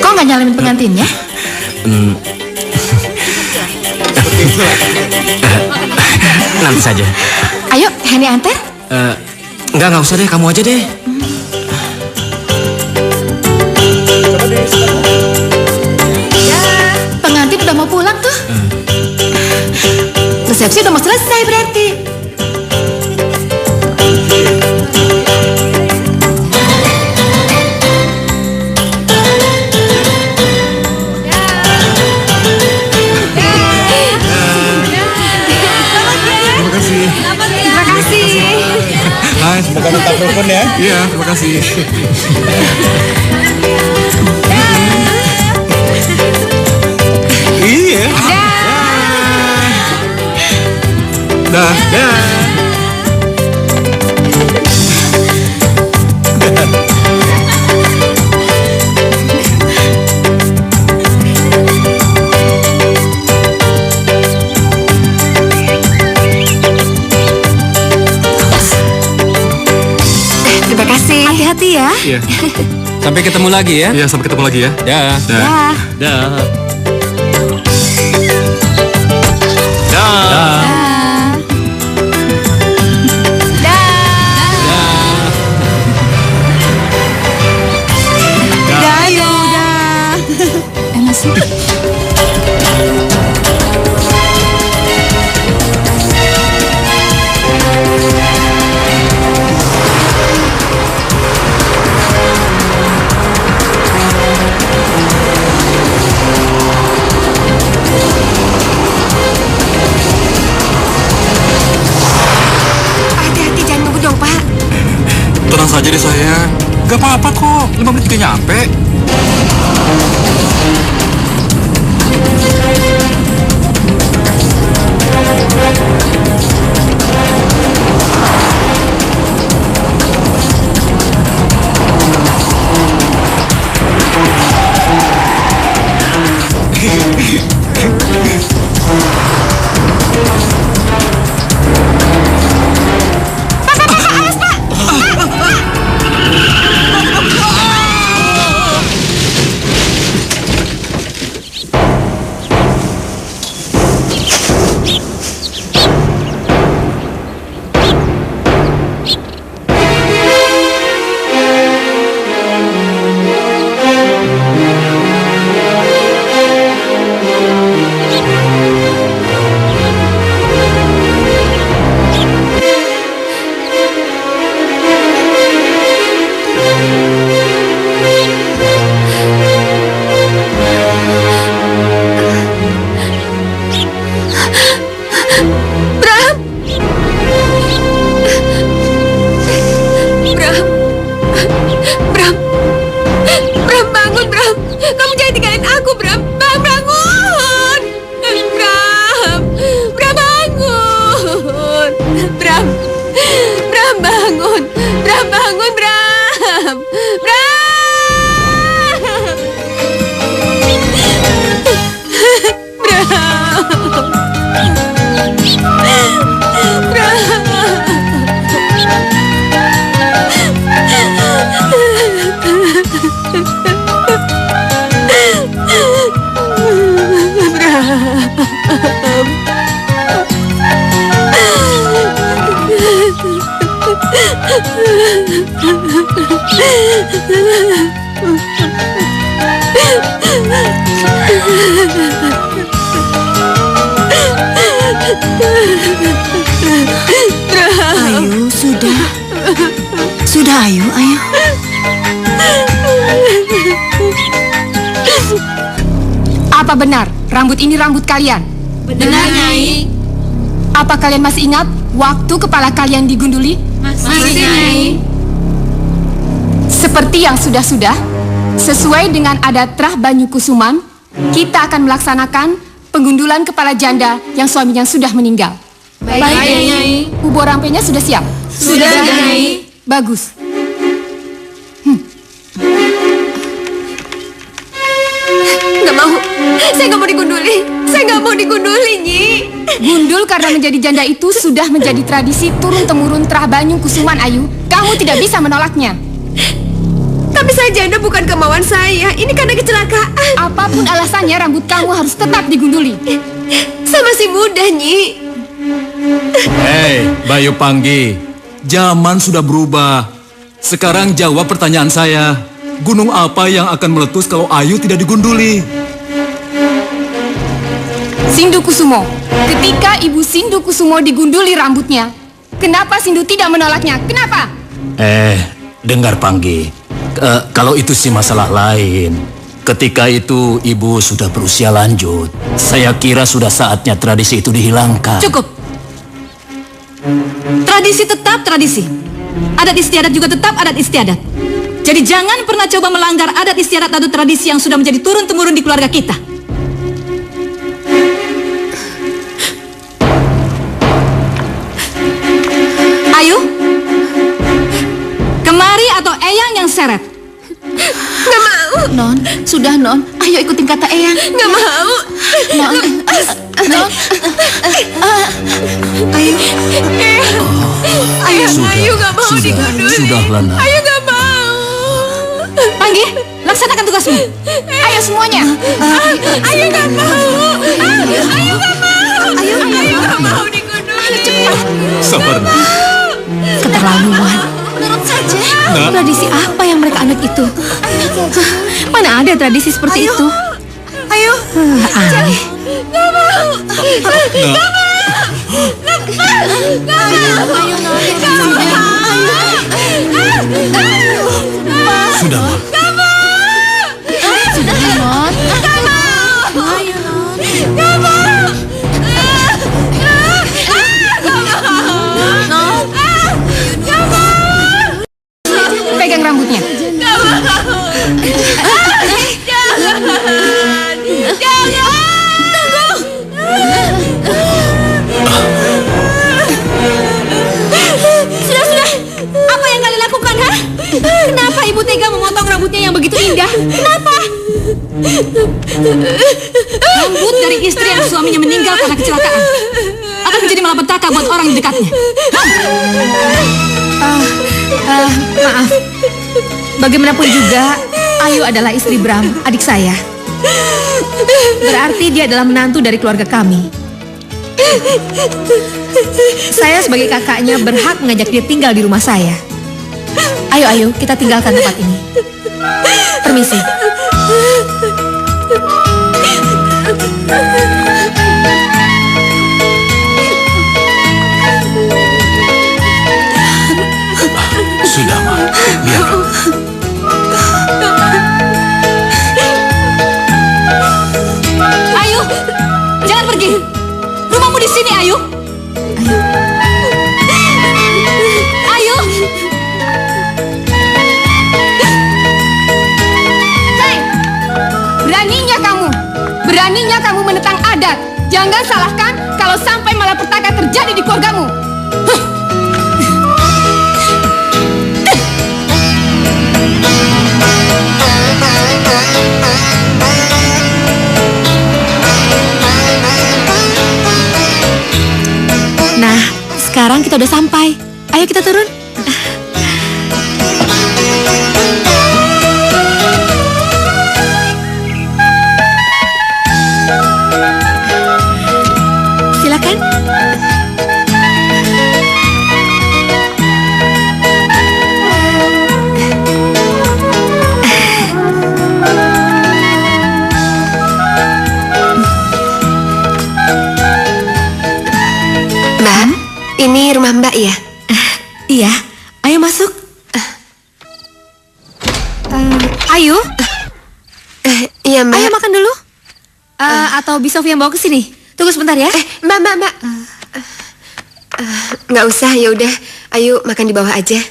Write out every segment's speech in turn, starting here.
Kok nggak nyalain pengantinnya? Nanti saja. Ayo, Henny antar. Nggak usah deh, kamu aja deh. Pengantin udah mau pulang tuh. Resepsi udah mau selesai berarti. Rukun ya. Iya, terima kasih. Iya. Dah. Terima kasih. Hati-hati ya. Iya. Sampai ketemu lagi ya. Iya, sampai ketemu lagi ya. Dah. Dah. Dah. Dah. Hati-hati, jangan nunggu dong, Pak. Tenang saja deh sayang. Gak apa-apa kok. 5 menit juga nyampe. Bram, bangun Bram. Kamu jangan tinggalin aku Bram. Bram, bangun. Bram bangun. Bram bangun. Bram bangun Bram. Ayu, sudah. Sudah, Ayu, ayo. Apa benar rambut ini rambut kalian? Benar, Nyai. Apa kalian masih ingat waktu kepala kalian digunduli? Masih, Nyai. Seperti yang sudah-sudah, sesuai dengan adat Trah Banyu Kusuman, kita akan melaksanakan pengundulan kepala janda yang suaminya sudah meninggal. Baik, Nyai. Ubur rampenya sudah siap? Sudah, Nyai. Bagus. Nggak mau. Saya nggak mau digunduli. Saya nggak mau digunduli, Nyi. Gundul karena menjadi janda itu sudah menjadi tradisi turun-temurun Trah Banyu Kusuman, Ayu. Kamu tidak bisa menolaknya. Tapi saya janda bukan kemauan saya. Ini karena kecelakaan. Apapun alasannya, rambut kamu harus tetap digunduli. Saya masih muda, Nyi. Hei, Bayu Panggi. Zaman sudah berubah. Sekarang jawab pertanyaan saya. Gunung apa yang akan meletus kalau Ayu tidak digunduli? Sindu Kusumo. Ketika Ibu Sindu Kusumo digunduli rambutnya, kenapa Sindu tidak menolaknya? Kenapa? Dengar Panggi. Kalau itu sih masalah lain. Ketika itu ibu sudah berusia lanjut. Saya kira sudah saatnya tradisi itu dihilangkan. Cukup. Tradisi tetap tradisi. adat istiadat juga tetap adat istiadat. Jadi jangan pernah coba melanggar adat istiadat atau tradisi yang sudah menjadi turun-temurun di keluarga kita. Ayu, kemari atau Eyang yang seret? Nggak mau. Non, sudah Non. Ayo ikutin kata Eyang. Nggak mau. Non, Non. Ayu. Ayu nggak mau digunduli. Sudahlah, Nak. Ayu nggak mau. Panggi, laksanakan tugasmu. Ayo semuanya. Ayu nggak mau. Ayu nggak mau. Ayu nggak mau digunduli. Cepat. Sabar, Nak. Keterlaluan. Menurut saja. Tradisi apa yang mereka anut itu? Mana ada tradisi seperti itu? Ayu. Aneh. Sudah, Ma. Sudah, Non. Pegang rambutnya. Sudah. Apa yang kalian lakukan, ha? Kenapa ibu tega memotong rambutnya yang begitu indah? Kenapa? Rambut dari istri yang suaminya meninggal karena kecelakaan akan menjadi malapetaka buat orang di dekatnya. Maaf. Bagaimanapun juga, Ayu adalah istri Bram, adik saya. Berarti dia adalah menantu dari keluarga kami. Saya sebagai kakaknya berhak mengajak dia tinggal di rumah saya. Ayo, kita tinggalkan tempat ini. Permisi. Sudah, Ma. Biarkan. Ayu, jangan pergi. Rumahmu di sini, Ayu. Ayu. Hei, beraninya kamu menentang adat. Jangan salahkan kalau sampai malapetaka terjadi di keluargamu. Nah, sekarang kita udah sampai. Ayo kita turun. Silakan. Mbak, ini rumah Mbak ya? Iya, ayo masuk. Ayu, Iya Mbak. ayo makan dulu. Atau bisa Sofi yang bawa ke sini. Tunggu sebentar ya. Mbak. Nggak usah, ya udah. Ayo makan di bawah aja.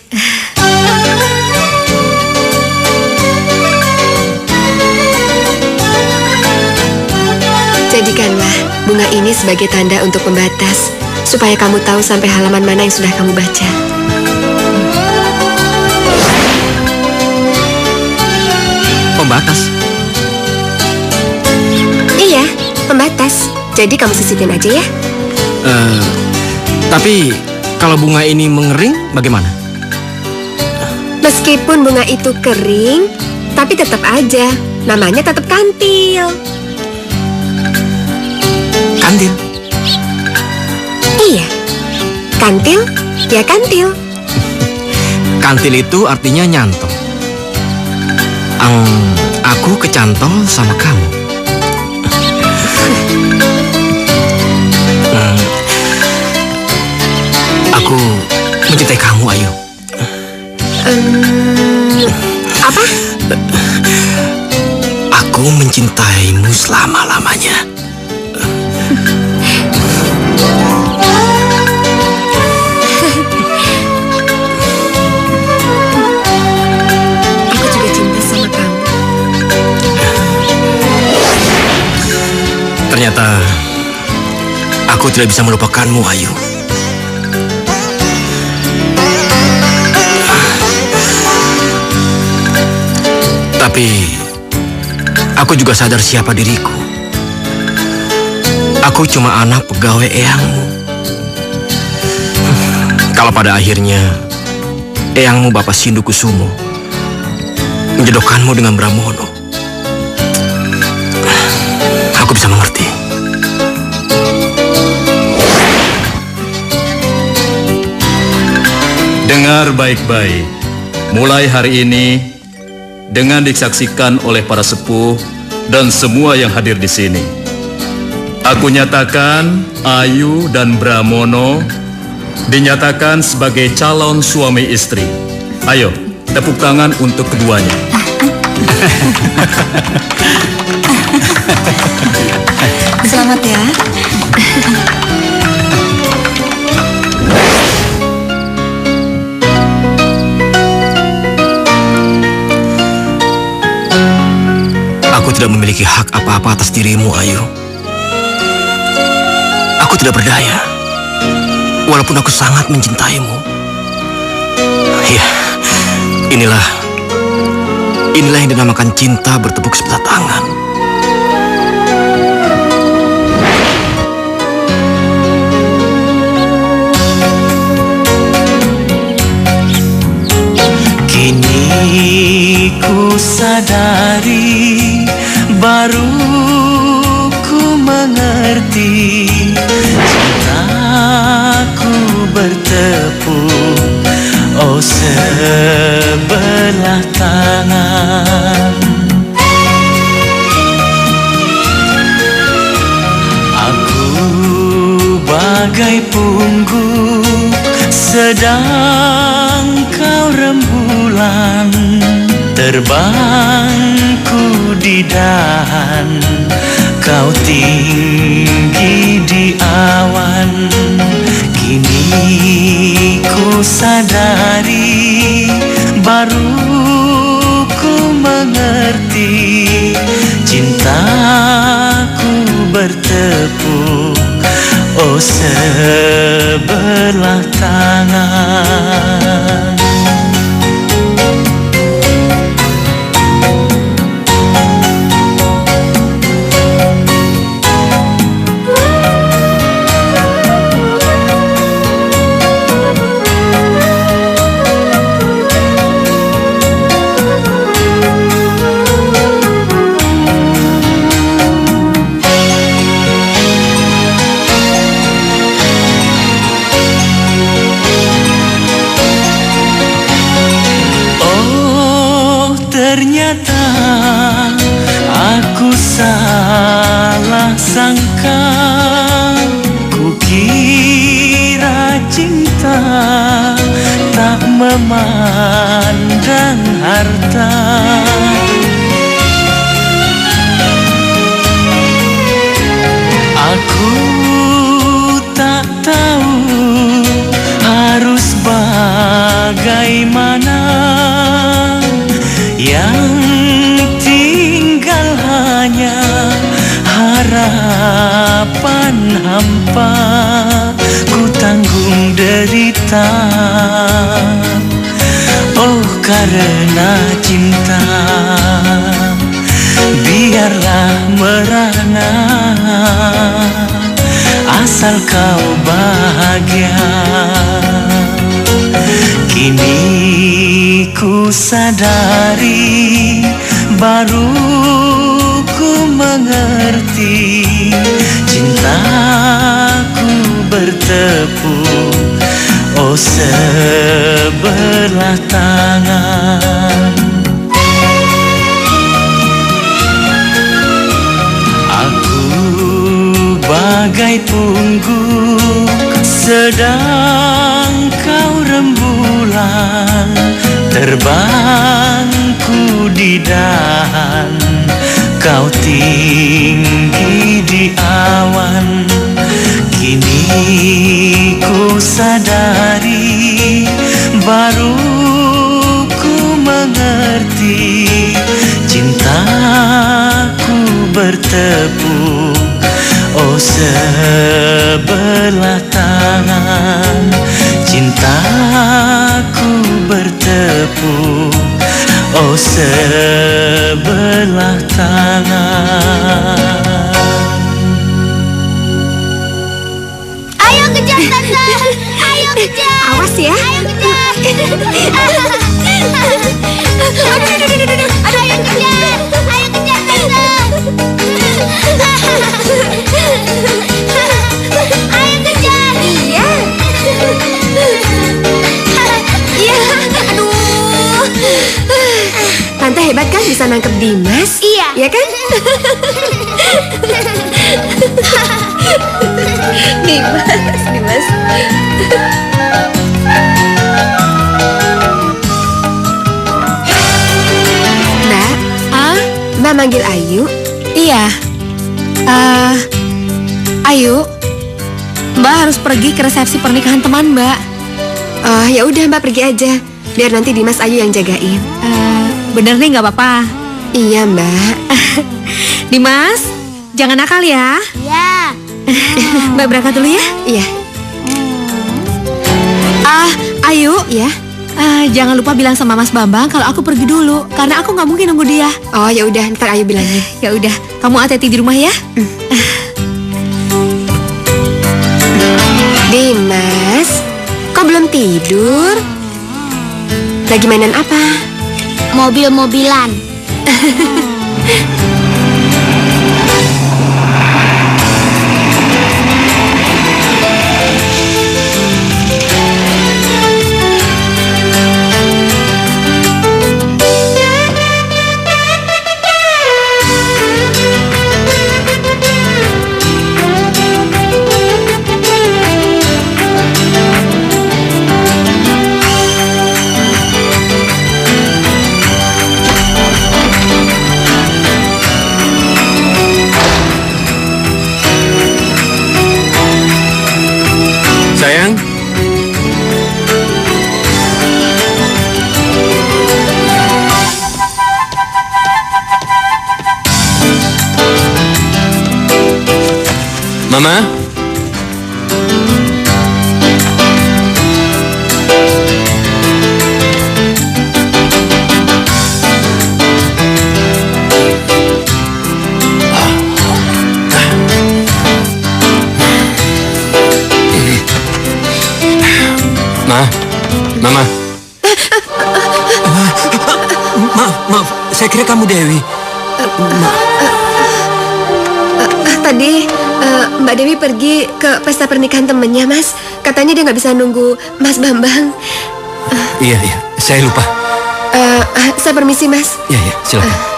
Jadikanlah bunga ini sebagai tanda untuk pembatas, supaya kamu tahu sampai halaman mana yang sudah kamu baca. Pembatas. Iya, pembatas. Jadi kamu sisipin aja ya. Tapi kalau bunga ini mengering, bagaimana? Meskipun bunga itu kering, tapi tetap aja namanya tetap kantil. Kantil. Iya, kantil ya kantil. Kantil itu artinya nyantol. Aku kecantol sama kamu. Aku mencintai kamu, Ayu. Apa? Aku mencintaimu selama-lamanya. tidak bisa melupakanmu, Ayu. Tapi aku juga sadar siapa diriku. Aku cuma anak pegawai eyangmu. Kalau pada akhirnya eyangmu Bapak Sindu Kusumo menjodohkanmu dengan Bramono, aku bisa mengerti. Dengar baik-baik. Mulai hari ini, dengan disaksikan oleh para sepuh dan semua yang hadir di sini, aku nyatakan Ayu dan Bramono dinyatakan sebagai calon suami istri. Ayo, tepuk tangan untuk keduanya. Selamat ya. Aku tidak memiliki hak apa-apa atas dirimu, Ayu. Aku tidak berdaya, walaupun aku sangat mencintaimu. Ya, inilah yang dinamakan cinta bertepuk sebelah tangan. Kini ku sadari, baru ku mengerti, cintaku bertepuk, oh sebelah tangan. Aku bagai pungguk, sedang kau rembulan. Terbangku di dahan, kau tinggi di awan. Kini ku sadari, baru ku mengerti, cintaku bertepuk, oh sebelah tangan. Ternyata aku salah sangka, kukira cinta tak memandang harta. Aku tak tahu harus bagaimana, yang tinggal hanya harapan hampa, ku tanggung derita. Oh karena cinta, biarlah merana, asal kau bahagia. Kini ku sadari, baru ku mengerti, cintaku bertepuk, oh sebelah tangan. Aku bagai pungguk, sedang kau rembulan. Terbangku di dahan, kau tinggi di awan. Kini ku sadari, baru ku mengerti, cintaku bertepuk, Oh sebelah tangan, cintaku bertepuk. Oh sebelah tangan. Ayo kejar tante. Ayo kejar. Awas ya. Ayo kejar. Aduh, ayo kejar. Ayo kejar tante. Ayo kejar. Iya. Iya. Aduh. Tante hebat kan bisa nangkep Dimas? Iya. Iya kan? Dimas. Mbak, Mbak manggil Ayu? Iya. Ayu, Mbak harus pergi ke resepsi pernikahan teman Mbak. Oh, ya udah Mbak pergi aja. Biar nanti Dimas Ayu yang jagain. Bener nih nggak apa-apa. Iya Mbak. Dimas, jangan nakal ya. Iya. Mbak berangkat dulu ya. Iya. Ayu, Iya. jangan lupa bilang sama Mas Bambang kalau aku pergi dulu, karena aku nggak mungkin nunggu dia. Oh ya udah, ntar Ayu bilangin. Ya udah, kamu hati-hati di rumah ya. Dimas, kok belum tidur? Lagi mainan apa? Mobil-mobilan. Sayang. Mama. Mama. Maaf, saya kira kamu Dewi. Tadi Mbak Dewi pergi ke pesta pernikahan temennya Mas. Katanya dia nggak bisa nunggu Mas Bambang. Iya, saya lupa. Saya permisi Mas. Iya, silakan.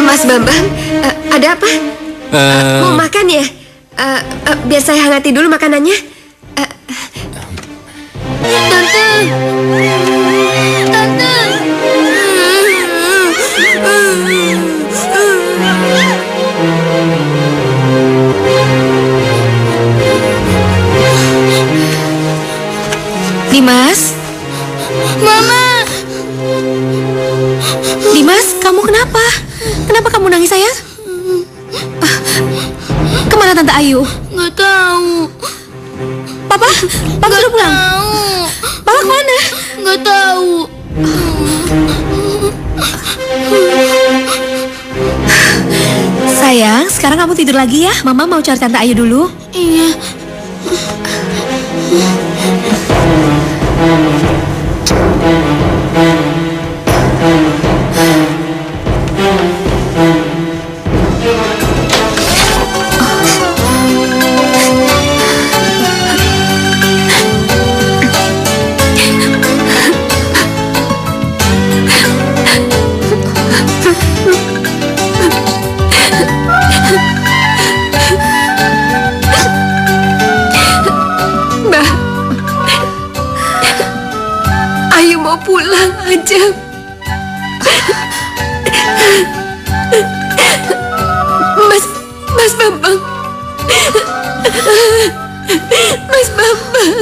Mas Bambang, ada apa? Mau makan ya? Biar saya hangati dulu makanannya. Tante. Dimas? Mama. Dimas, kamu kenapa? Kenapa kamu nangis, sayang? Kemana Tante Ayu? Nggak tahu. Papa sudah pulang. Papa kemana? Nggak tahu. Sayang, sekarang kamu tidur lagi ya. Mama mau cari Tante Ayu dulu. Iya. Mbak, Ayu mau pulang aja. Mas Bambang. Mas Bambang.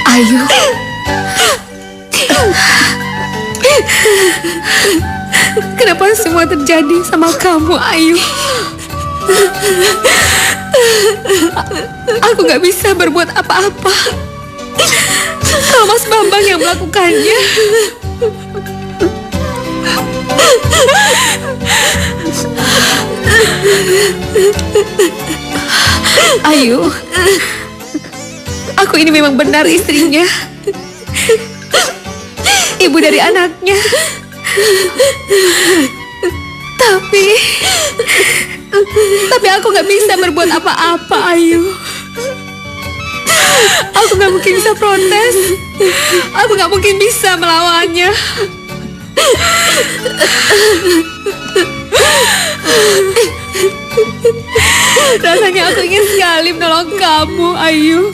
Ayu. Kenapa semua terjadi sama kamu, Ayu? Aku gak bisa berbuat apa-apa. Kalau Mas Bambang yang melakukannya. Ayu, aku ini memang benar istrinya, ibu dari anaknya. Tapi aku gak bisa berbuat apa-apa, Ayu. Aku gak mungkin bisa protes. Aku gak mungkin bisa melawannya. Rasanya aku ingin sekali menolong kamu, Ayu.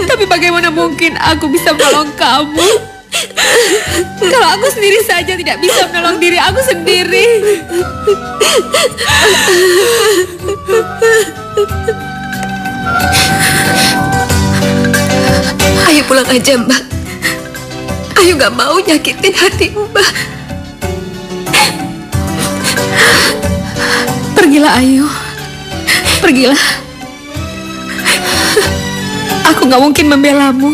Tapi bagaimana mungkin aku bisa menolong kamu kalau aku sendiri saja tidak bisa menolong diri aku sendiri? Ayu pulang aja, Mbak. Ayu gak mau nyakitin hati Mbak. Pergilah, Ayu. Pergilah. Aku gak mungkin membelamu.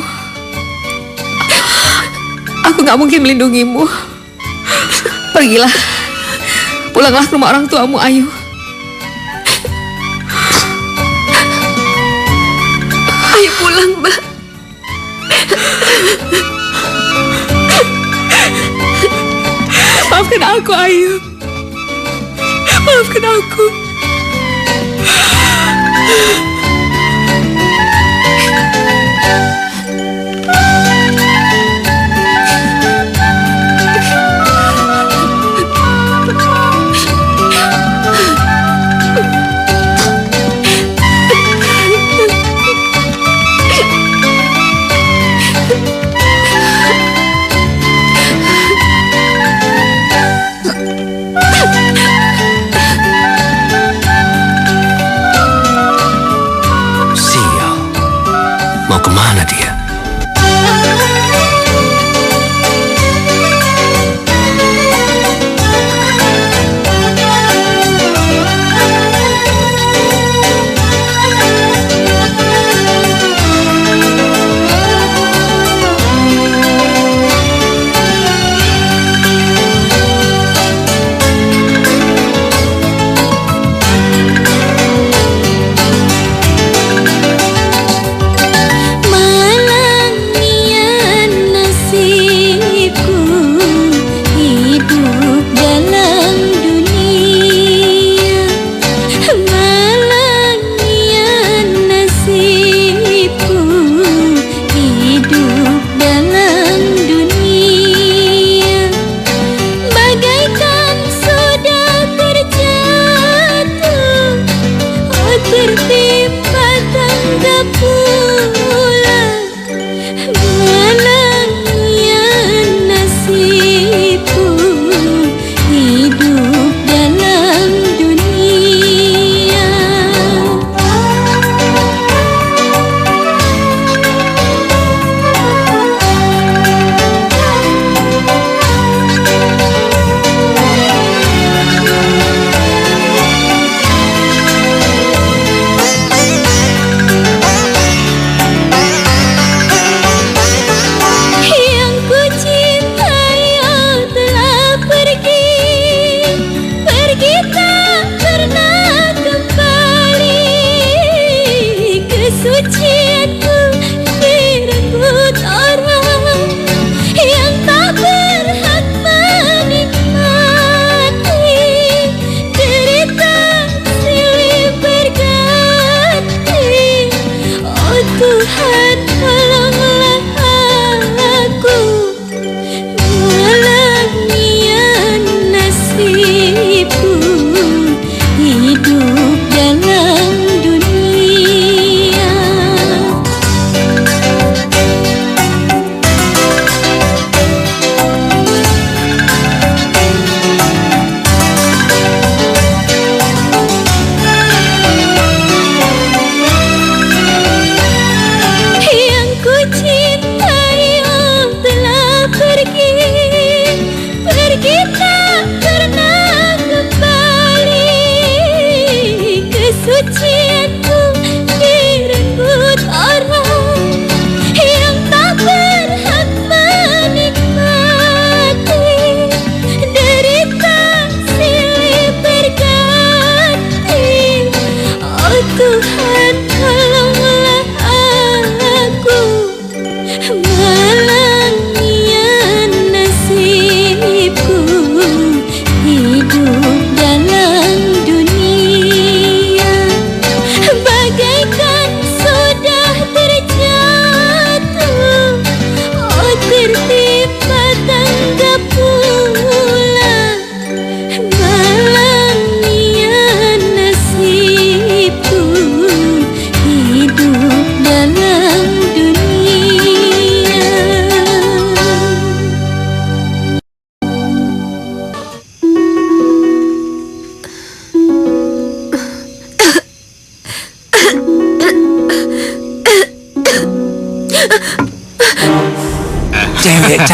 Aku gak mungkin melindungimu. Pergilah. Pulanglah ke rumah orang tuamu, Ayu. Ayu pulang, Mbak. Maafkan aku, Ayu. Maafkan aku. Mau kemana dia? Mana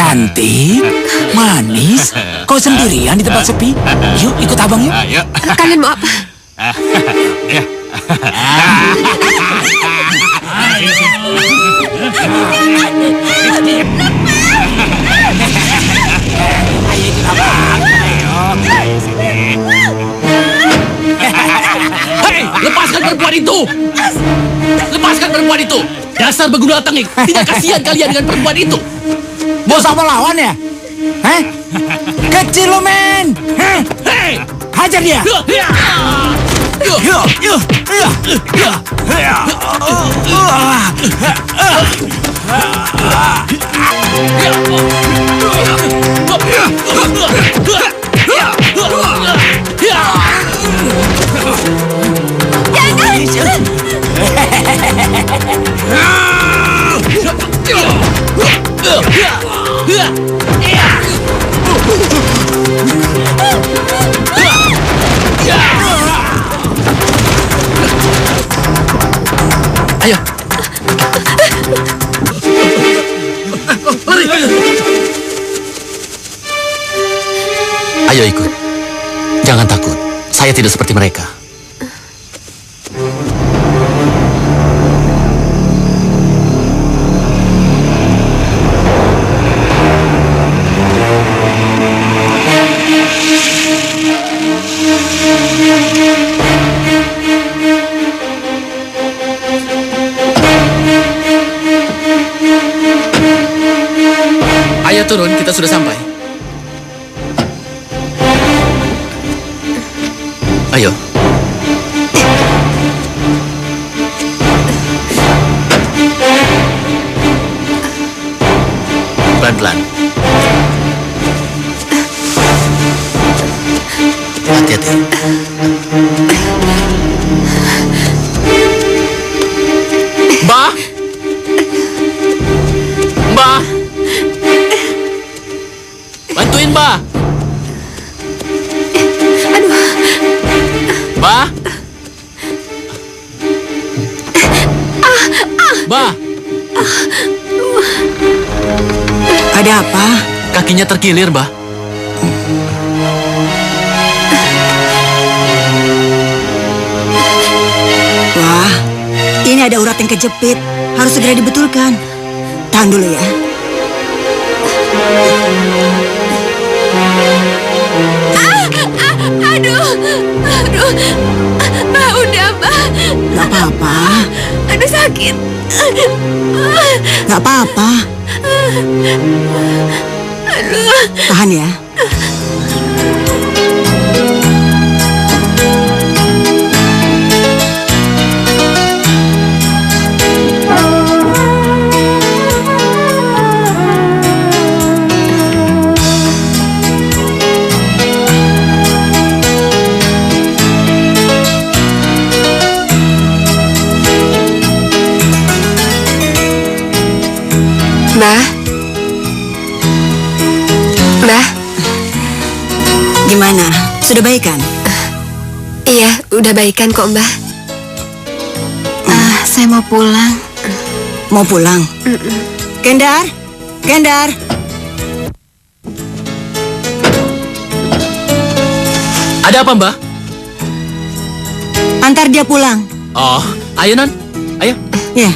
Cantik, manis. Kau sendirian di tempat sepi? Yuk, ikut abang yuk. Ayo. Kalian mau apa? Hei, lepaskan perempuan itu! Lepaskan perempuan itu! Dasar begundal tengik, tidak kasihan kalian dengan perempuan itu. Mau sama lawan ya? Heh? Kecil lo, men! Hei! Hajar dia! Ayo. Ayo ikut. Jangan takut. Saya tidak seperti mereka. Ayo turun, kita sudah sampai. Ayo. Pelan-pelan. Hati-hati. Mbak! Mbak! Bantuin, Mbak! Mbak! Mbak! Ada apa? Kakinya terkilir, Mbak. Wah, ini ada urat yang kejepit. Harus segera dibetulkan. Tahan dulu ya. Aduh. Mbak, udah, Mbak. Gak apa-apa. Aduh, sakit. Gak apa-apa. Tahan ya. Mbak. Gimana? Sudah baikan? Iya, udah baikan kok, Mbak. Saya mau pulang. Mau pulang? Kendar? Kendar? Ada apa, Mbak? Antar dia pulang. Oh, ayo, Non. Ayo. Ya.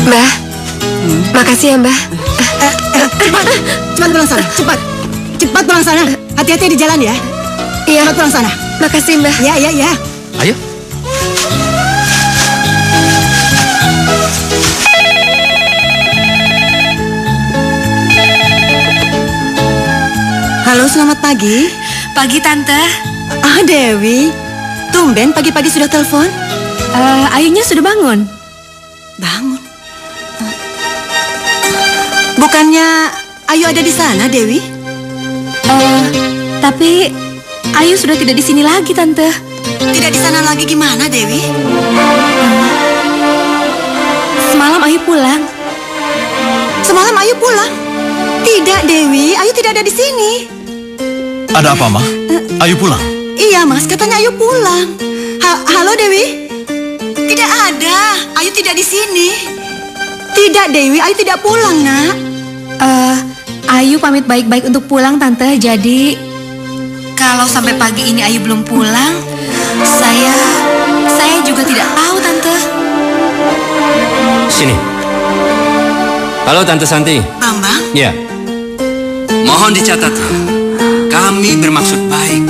Mbak, makasih ya, Mbak. Cepat pulang sana, cepat. Cepat pulang sana. Hati-hati di jalan ya. Iya. Cepat pulang sana. Makasih, Mbak. Ya. Ayo. Halo, selamat pagi. Pagi, Tante. Dewi. Tumben pagi-pagi sudah telepon. Ayunya sudah bangun. Bangun. Bukannya Ayu ada di sana, Dewi? Tapi Ayu sudah tidak di sini lagi, Tante. Tidak di sana lagi gimana, Dewi? Semalam Ayu pulang. Semalam Ayu pulang? Tidak, Dewi. Ayu tidak ada di sini. Ada apa, Ma? Ayu pulang. Iya, Mas. Katanya Ayu pulang. Halo, Dewi? Tidak ada. Ayu tidak di sini. Tidak, Dewi, Ayu tidak pulang, nak. Ayu pamit baik-baik untuk pulang, Tante. Jadi Kalau sampai pagi ini Ayu belum pulang, saya juga tidak tahu, Tante. Sini. Halo Tante Santi. Bambang? Ya. Mohon dicatat, kami bermaksud baik.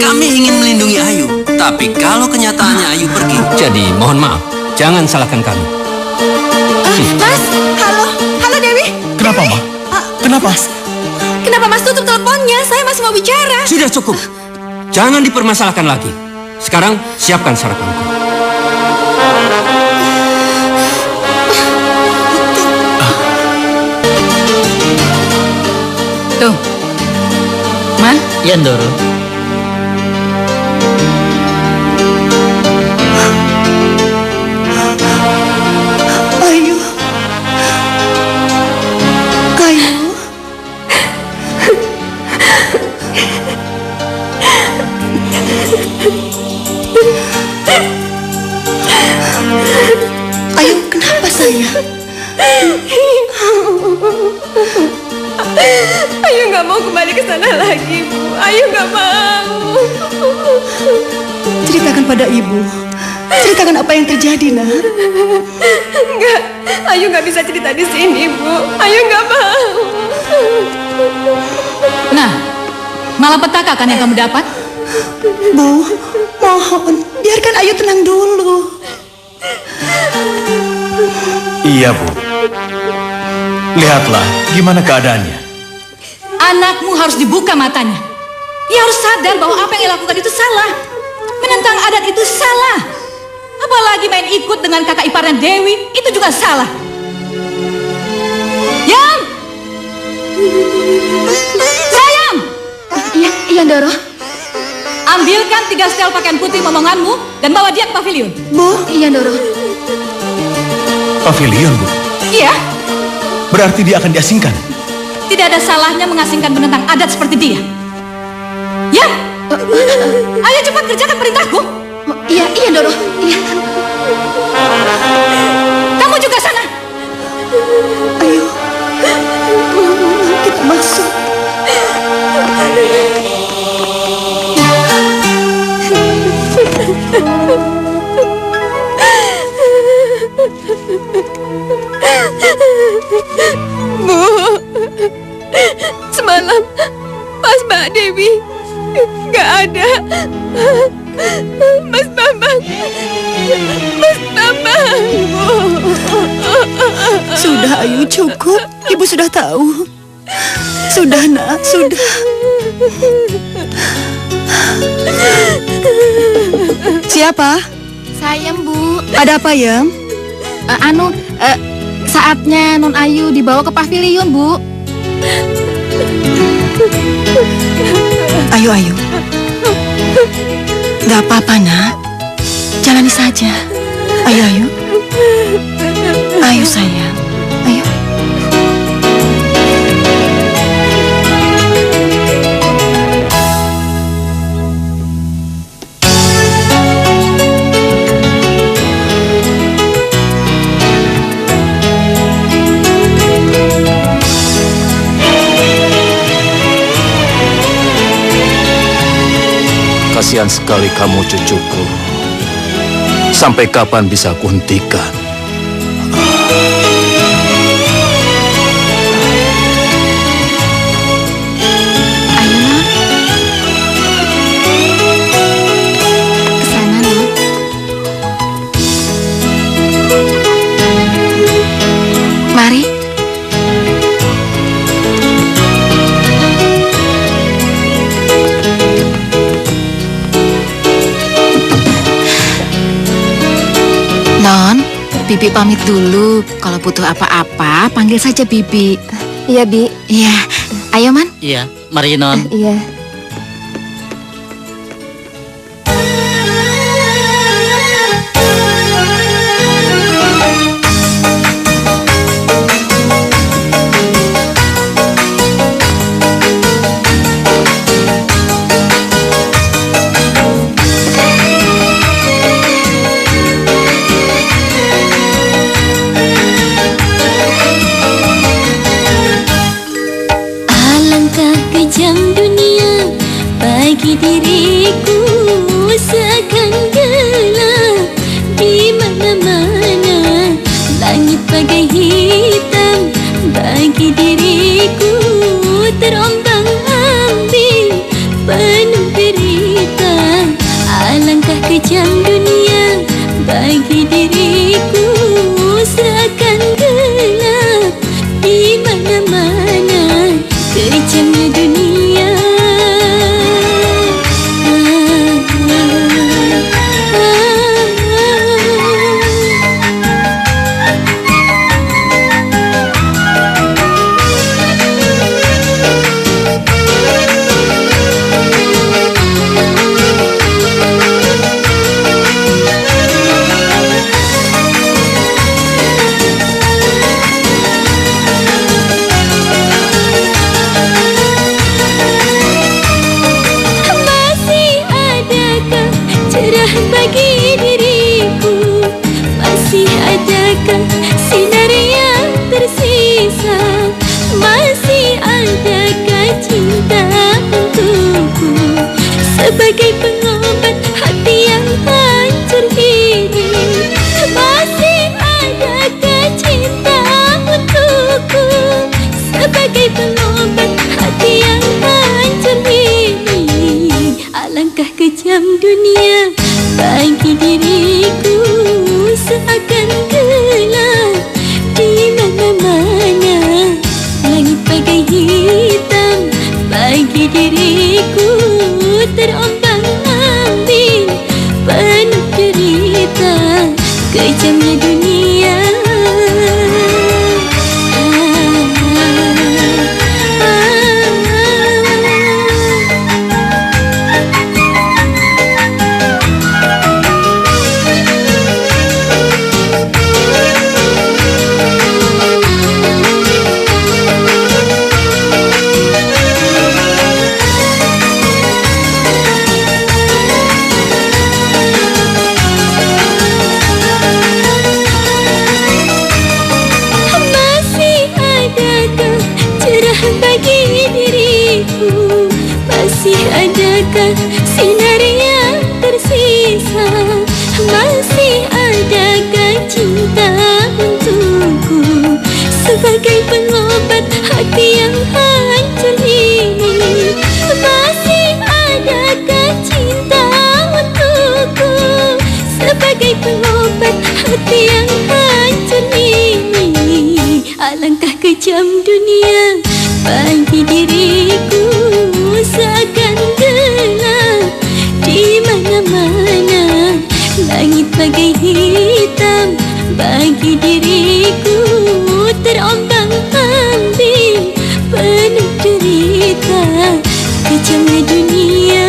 Kami ingin melindungi Ayu. Tapi kalau kenyataannya Ayu pergi, jadi mohon maaf, jangan salahkan kami. Mas, halo Dewi. Kenapa, Ma? Kenapa? Kenapa Mas tutup teleponnya? Saya masih mau bicara. Sudah cukup. Jangan dipermasalahkan lagi. Sekarang siapkan sarapanku. Tuh, Man. Iya, Ndoro. Ayu. Ayu, kenapa sayang? Ayu nggak mau kembali ke sana lagi, Bu. Ayu nggak mau. Ceritakan pada ibu. Ceritakan apa yang terjadi, nak. Enggak, Ayu nggak bisa cerita di sini, Bu. Ayu nggak mau. Nah, malapetaka kan yang kamu dapat? Bu, mohon, biarkan Ayu tenang dulu. Iya, Bu. Lihatlah gimana keadaannya. Anakmu harus dibuka matanya. Ia harus sadar bahwa apa yang ia lakukan itu salah. Menentang adat itu salah. Apalagi main ikut dengan kakak iparnya Dewi, itu juga salah. Yam! Sayang! Iya, Ndoro. Ambilkan 3 setel pakaian putih momonganmu dan bawa dia ke pavilion. Bu, iya, Ndoro. Pavilion, Bu. Iya, Berarti dia akan diasingkan. tidak ada salahnya mengasingkan penentang adat seperti dia. Yam! Ayo cepat kerjakan perintahku. Iya, Ndoro. Iya. Kamu juga sana. Ayo. Kita masuk. Bu, semalam pas Mbak Dewi nggak ada. Mas Bambang, Bu. Sudah, Ayu, cukup. Ibu sudah tahu. Sudah, nak, sudah. Siapa? saya, Bu. Ada apa, Yam? Saatnya Non Ayu dibawa ke pavilion, Bu. Ayo. Gak apa-apa, nak. Jalani saja. Ayo. Ayo, sayang. Ayo. Kasihan sekali kamu, cucuku. Sampai kapan bisa aku hentikan? Ayo, Non. Kesana, Non. Mari. Non, Bibi pamit dulu. Kalau butuh apa-apa, panggil saja Bibi. Iya, Bi. Iya. Ayo, Man. Iya, mari Non. Iya. kejam dunia bagi diriku seakan gelap di mana-mana kejamnya dunia. Bagi diriku masih adakah sinar yang tersisa, masih adakah cinta untukku sebagai pengobat hati yang hancur ini, masih adakah cinta untukku sebagai pengobat hati yang hancur ini. Alangkah kejam dunia bagi diriku seakan gelap di mana-mana, langit bagai hitam bagi diriku terombang-ambing penuh derita kejamnya dunia. Bagi diriku masih adakah sinar yang tersisa, masih adakah cinta untukku sebagai pengobat hati yang hancur ini, masih adakah cinta untukku sebagai pengobat hati yang hancur ini. Alangkah kejam dunia bagi diriku seakan gelap di mana-mana, langit bagai hitam bagi diriku terombang-ambing penuh derita kejamnya dunia.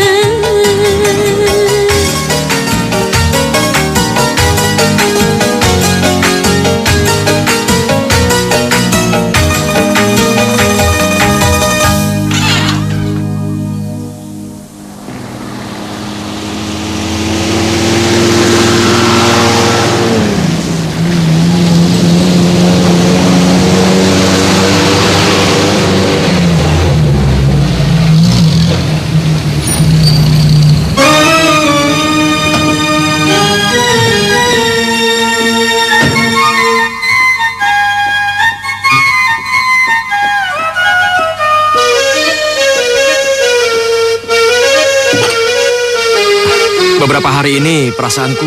Beberapa hari ini perasaanku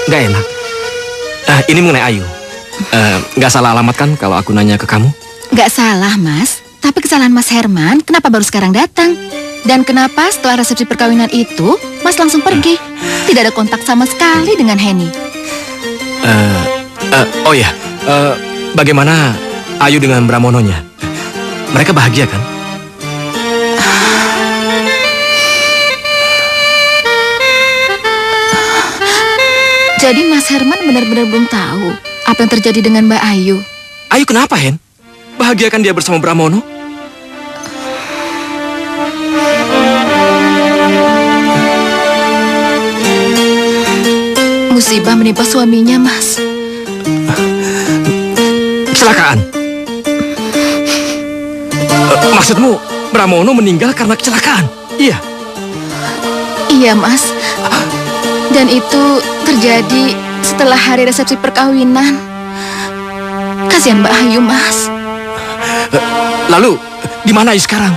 nggak enak. Ini mengenai Ayu. Nggak salah alamat kan kalau aku nanya ke kamu? Nggak salah, Mas. Tapi kesalahan Mas Herman, kenapa baru sekarang datang? Dan kenapa setelah resepsi perkawinan itu, Mas langsung pergi? Tidak ada kontak sama sekali dengan Henny. Oh ya, bagaimana Ayu dengan Bramononya? Mereka bahagia kan? Jadi Mas Herman benar-benar belum tahu apa yang terjadi dengan Mbak Ayu. Ayu kenapa, Hen? Bahagia kan dia bersama Bramono? Musibah menimpa suaminya, Mas. Kecelakaan? Maksudmu Bramono meninggal karena kecelakaan? Iya? Iya, Mas. Dan itu terjadi setelah hari resepsi perkawinan. Kasihan Mbak Ayu, Mas. Lalu, di mana Ayu sekarang?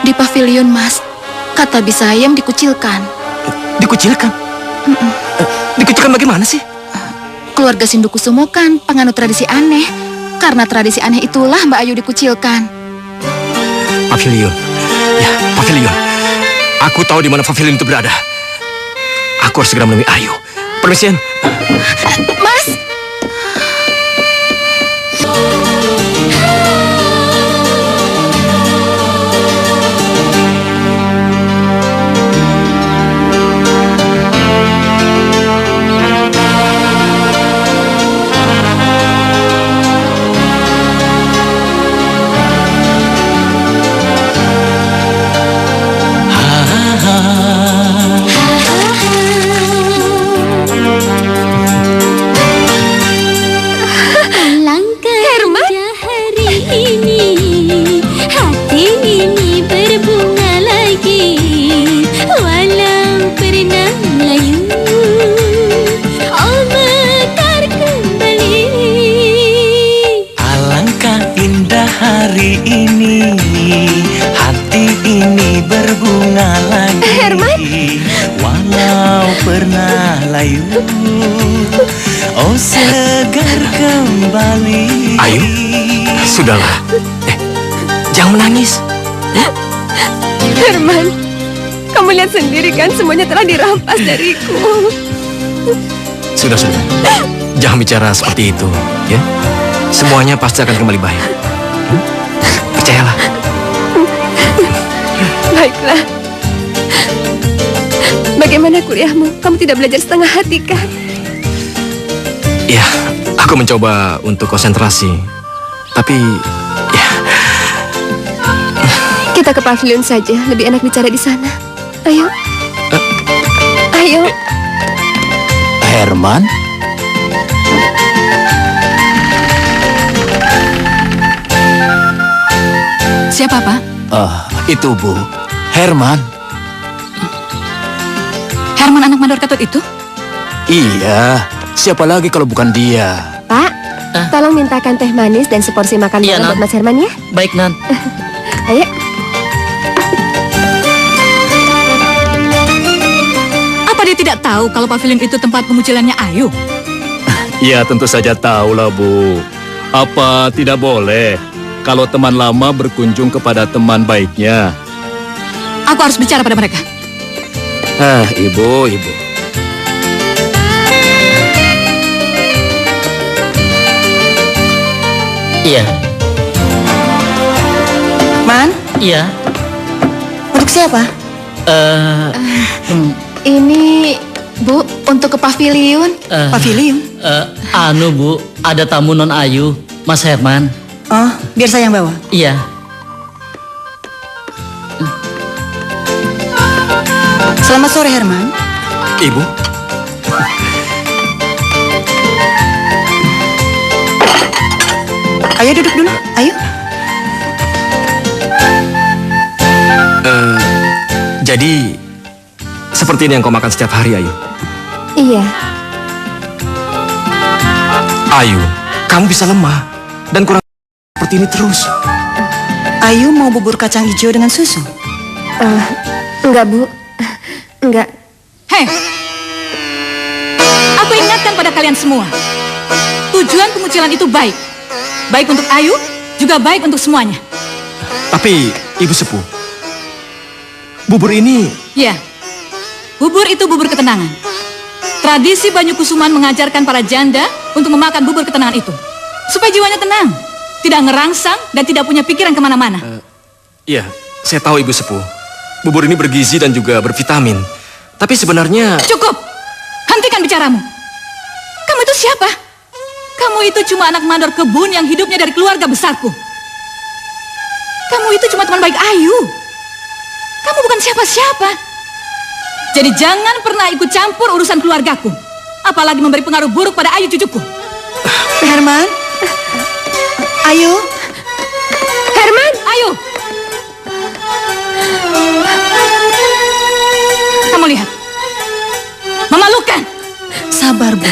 Di pavilion, Mas. Kata Bisayem dikucilkan. Dikucilkan? Dikucilkan bagaimana sih? Keluarga Sindukusumo kan penganut tradisi aneh. Karena tradisi aneh itulah Mbak Ayu dikucilkan. Pavilion. Ya, pavilion. Aku tahu di mana pavilion itu berada. Aku harus segera menemui Ayu. Permisian. Mas! Oh segar kembali. Ayu, sudahlah. Jangan menangis. Herman, kamu lihat sendiri kan semuanya telah dirampas dariku. Sudah. Jangan bicara seperti itu, ya. Semuanya pasti akan kembali baik. Percayalah. Baiklah. Bagaimana kuliahmu? Kamu tidak belajar setengah hati kan? Ya, aku mencoba untuk konsentrasi. Tapi, ya. Kita ke pavilion saja, lebih enak bicara di sana. Ayo. Ayo. Herman? Siapa, Pak? Itu Bu, Herman. Herman anak mandor Ketut itu? Iya, siapa lagi kalau bukan dia? Pak, tolong mintakan teh manis dan seporsi makan malam buat Mas Herman ya. Baik, Nan. Ayo. Apa dia tidak tahu kalau pavilion itu tempat pemucilannya Ayu? Ya tentu saja tahulah Bu. Apa tidak boleh kalau teman lama berkunjung kepada teman baiknya? Aku harus bicara pada mereka. Ibu. Iya. Man? Iya. Untuk siapa? Ini, Bu, untuk ke pavilion. Pavilion? Anu Bu, ada tamu non Ayu, Mas Herman. Oh, biar saya yang bawa. Iya. Selamat sore Herman. Ibu. Ayo duduk dulu, ayo. Jadi seperti ini yang kau makan setiap hari, Ayu? Iya. Ayu, kamu bisa lemah dan kurang seperti ini terus. Ayu mau bubur kacang hijau dengan susu? Enggak, Bu. Enggak. Hei, aku ingatkan pada kalian semua. Tujuan pemucilan itu baik. Baik untuk Ayu, juga baik untuk semuanya. Tapi, Ibu Sepuh, bubur ini... Ya, bubur itu bubur ketenangan. Tradisi Banyu Kusuman mengajarkan para janda untuk memakan bubur ketenangan itu. Supaya jiwanya tenang, tidak ngerangsang dan tidak punya pikiran kemana-mana. Iya, saya tahu Ibu Sepuh. Bubur ini bergizi dan juga bervitamin. Tapi sebenarnya... Cukup! Hentikan bicaramu. Kamu itu siapa? Kamu itu cuma anak mandor kebun yang hidupnya dari keluarga besarku. Kamu itu cuma teman baik Ayu. Kamu bukan siapa-siapa. Jadi jangan pernah ikut campur urusan keluargaku. Apalagi memberi pengaruh buruk pada Ayu cucuku. Herman? Ayu? Herman? Ayu! Kamu lihat. Memalukan. Sabar, Bu.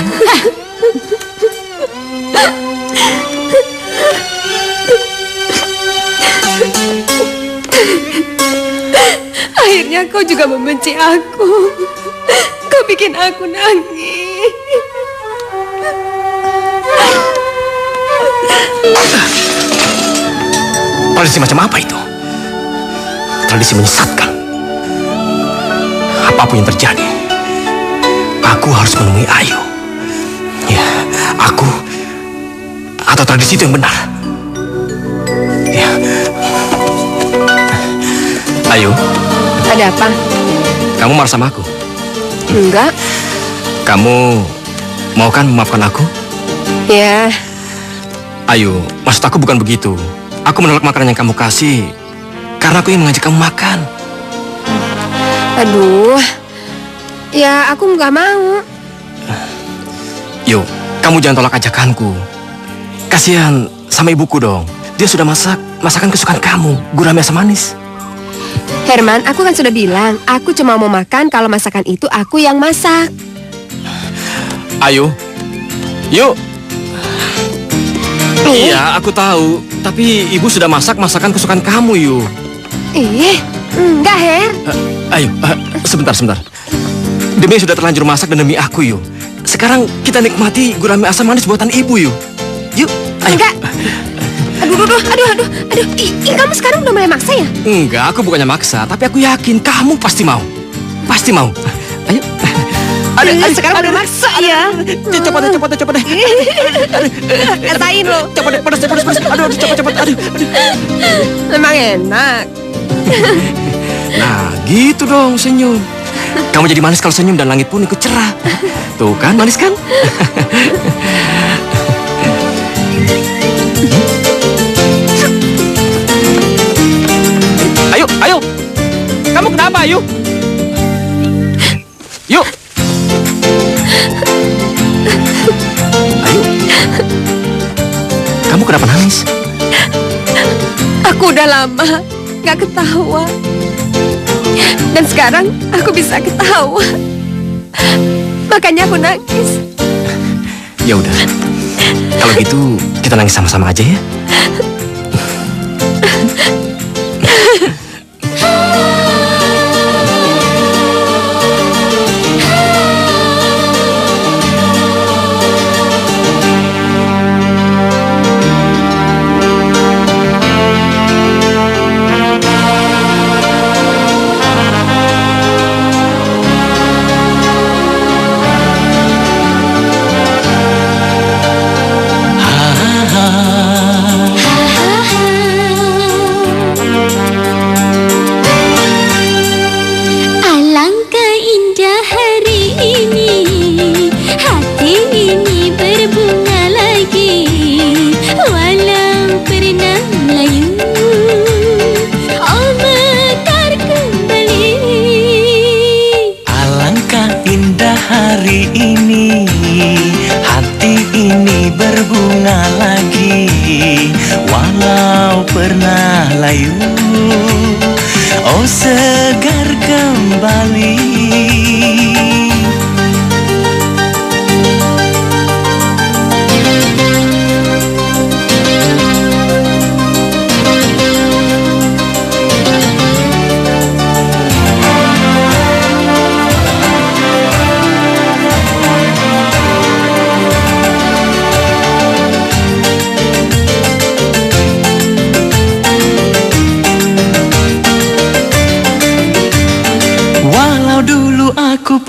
Akhirnya kau juga membenci aku. Kau bikin aku nangis. Tradisi macam apa itu? Tradisi menyesatkan. Apapun yang terjadi, aku harus menemui Ayu. Ya, aku atau tradisi itu yang benar. Ya. Ayu. Ada apa? Kamu marah sama aku? Enggak. Kamu mau kan memaafkan aku? Ya. Ayu, maksud aku bukan begitu. Aku menolak makanan yang kamu kasih karena aku ingin mengajak kamu makan. Aduh. Ya, aku nggak mau. Yuk, kamu jangan tolak ajakanku. Kasihan sama ibuku dong. Dia sudah masak masakan kesukaan kamu, gurame asam manis. Herman, aku kan sudah bilang, aku cuma mau makan kalau masakan itu aku yang masak. Ayo, yuk. Iya, aku tahu. Tapi ibu sudah masak masakan kesukaan kamu, yuk. Enggak, Her. Ayo, sebentar. Demi sudah terlanjur masak dan demi aku, yuk. Sekarang kita nikmati gurame asam manis buatan ibu, yuk. Yuk, ayo. Enggak. Aduh. Kamu sekarang udah mulai maksa ya? Enggak, aku bukannya maksa, tapi aku yakin kamu pasti mau. Pasti mau. Ayo. Aduh, sekarang udah maksa ya. Coba deh. Rasain lo. Coba deh, pedas. Aduh, cepat. Aduh. Memang enak. Nah, gitu dong senyum. Kamu jadi manis kalau senyum dan langit pun ikut cerah. Tuh kan, manis kan? Ayo. Kamu kenapa, Ayu? Yuk. Ayu. Kamu kenapa nangis? Aku udah lama gak ketawa. Dan sekarang aku bisa ketawa. Makanya aku nangis. Ya udah. Kalau gitu kita nangis sama-sama aja ya.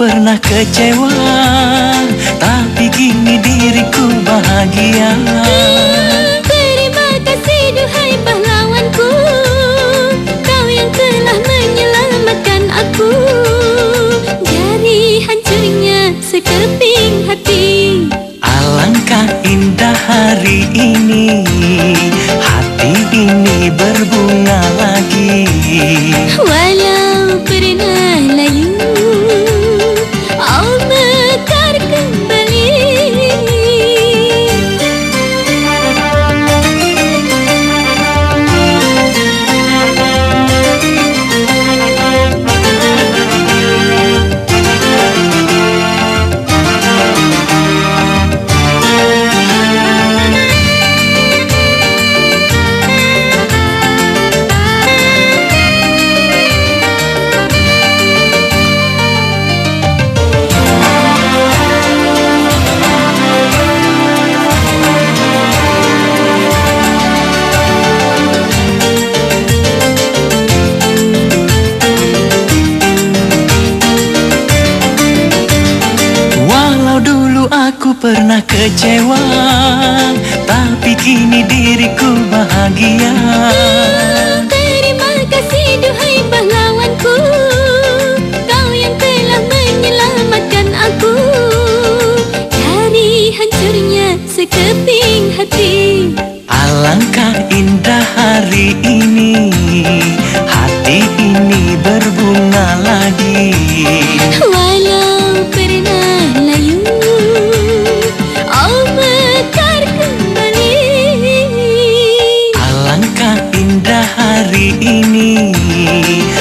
Pernah kecewa, tapi kini diriku bahagia. Terima kasih duhai pahlawanku, kau yang telah menyelamatkan aku dari hancurnya sekeping hati. Alangkah indah hari ini, hati ini berbunga lagi. Walau pernah layu, mekar kembali. pernah kecewa, tapi kini diriku bahagia. Terima kasih duhai pahlawanku, kau yang telah menyelamatkan aku dari hancurnya sekeping hati. Alangkah indah hari ini, hati ini berbunga lagi. Walau pernah layu, oh mekar kembali. Alangkah indah hari ini,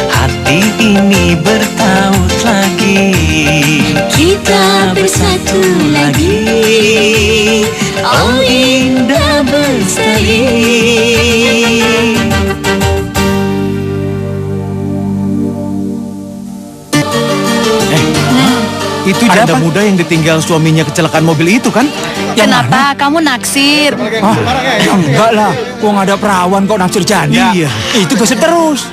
hati ini bertaut lagi. Kita bersatu lagi, oh indah bestari. Itu janda muda yang ditinggal suaminya kecelakaan mobil itu kan? Kenapa kamu naksir? Ya enggak lah, kok nggak ada perawan kok naksir janda. Iya. Itu gosip terus.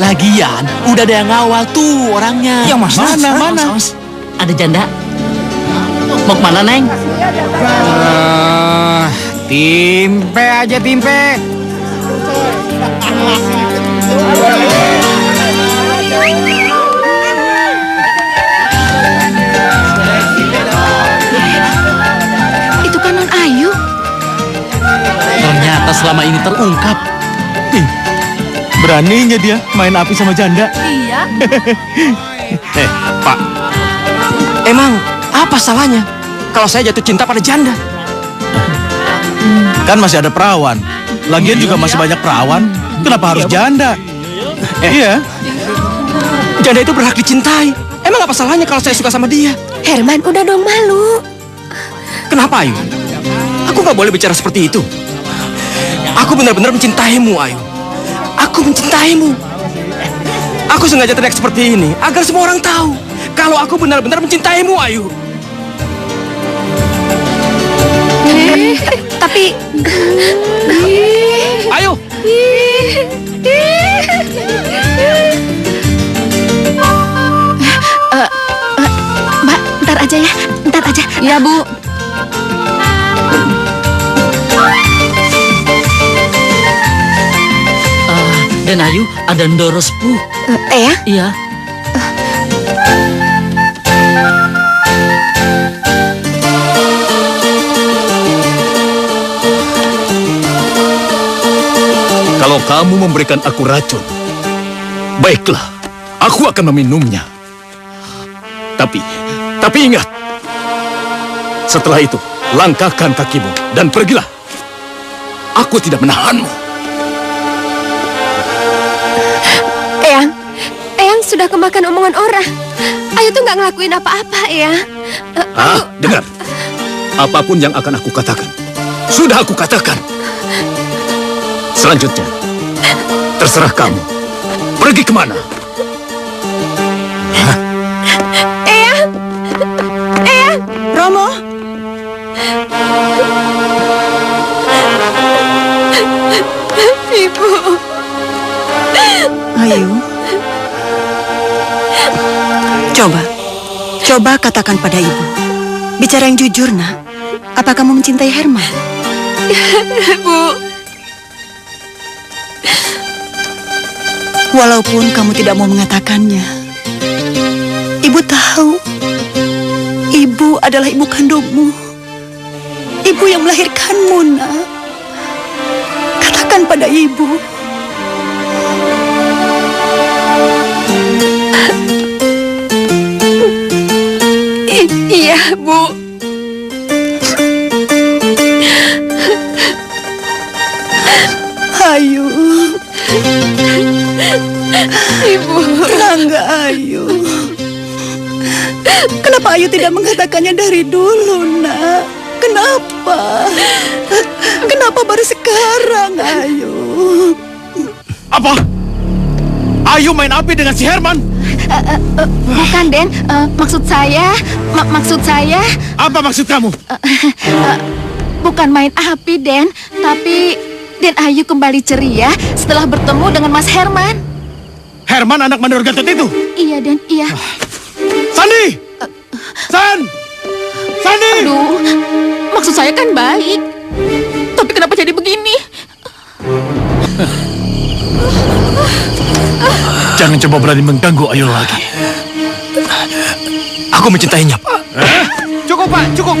Lagian, udah ada yang ngawal tuh orangnya. Yang mana? Ada janda. Mau kemana, Neng? Timpe aja timpe. Itu kan Non Ayu. Ternyata selama ini terungkap. Beraninya dia main api sama janda. Iya. Pak. Emang apa salahnya kalau saya jatuh cinta pada janda? Kan masih ada perawan. Lagian juga masih banyak perawan. Kenapa harus janda? Iya. Janda itu berhak dicintai. Emang apa salahnya kalau saya suka sama dia? Herman, udah dong malu. Kenapa, Ayu? Aku nggak boleh bicara seperti itu. Aku benar-benar mencintaimu, Ayu. Aku mencintaimu. Aku sengaja teriak seperti ini agar semua orang tahu kalau aku benar-benar mencintaimu, Ayu. Tapi Ayo. Mbak, ntar aja ya. Ntar aja. Ya, Bu. Dan Ayu, ada Ndoros, Bu. ya? Iya. Kalau kamu memberikan aku racun, baiklah, aku akan meminumnya. Tapi ingat, setelah itu langkahkan kakimu dan pergilah. Aku tidak menahanmu. Eyang sudah kemakan omongan orang. Ayu tuh nggak ngelakuin apa-apa, Eyang. Dengar, apapun yang akan aku katakan, sudah aku katakan. Selanjutnya, terserah kamu. Pergi kemana? Eyang! Romo! Ibu! Ayu. Coba katakan pada ibu. Bicara yang jujur, nak. Apa kamu mencintai Herman? Bu. Walaupun kamu tidak mau mengatakannya, ibu tahu. Ibu adalah ibu kandungmu. Ibu yang melahirkanmu, nak. Katakan pada ibu. Iya, Bu. Ayu. Ibu. Kenapa Ayu? Kenapa Ayu tidak mengatakannya dari dulu, nak? Kenapa? Kenapa baru sekarang, Ayu? Apa? Ayu main api dengan si Herman? Bukan, Den. Maksud saya... Apa maksud kamu? Bukan main api, Den. Tapi Den Ayu kembali ceria setelah bertemu dengan Mas Herman. Herman anak mandor gatot itu? Iya, Den. Iya. Sandi! San! Sani! Aduh, maksud saya kan baik. Tapi kenapa jadi begini? Jangan coba berani mengganggu Ayu lagi. Aku mencintainya, Pak. Cukup, Pak, cukup.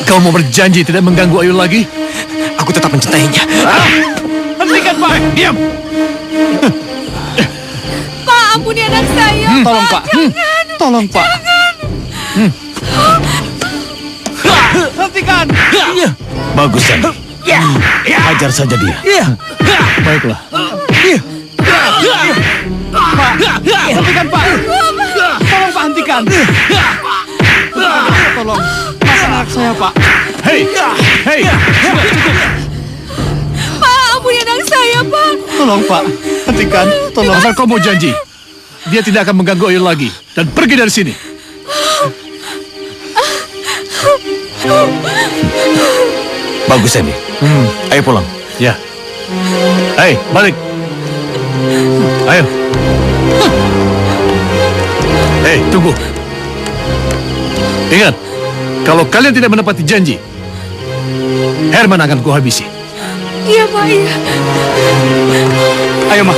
Kau mau berjanji tidak mengganggu Ayu lagi? Aku tetap mencintainya. Hentikan, Pak. Diam. Pak, ampuni anak saya. Tolong, Pak. Jangan. Tolong, Pak. Hentikan. Bagus, Sani. Hajar saja dia. Baiklah. Pak, hentikan, Pak. Tolong, Pak, hentikan. Tolong, lepaskan anak saya, Pak. Hei, sudah cukup. Pak, ampuni anak saya, Pak. Tolong, Pak, hentikan. Tolong, asal kau mau janji. Dia tidak akan mengganggu Ayu lagi. Dan pergi dari sini. Bagus, Sandy. Ayo pulang. Ya. Hei, balik. Ayo. Hei, tunggu. Ingat, kalau kalian tidak menepati janji, Herman akan kuhabisi. Iya, Pak, iya. Ayo, Ma.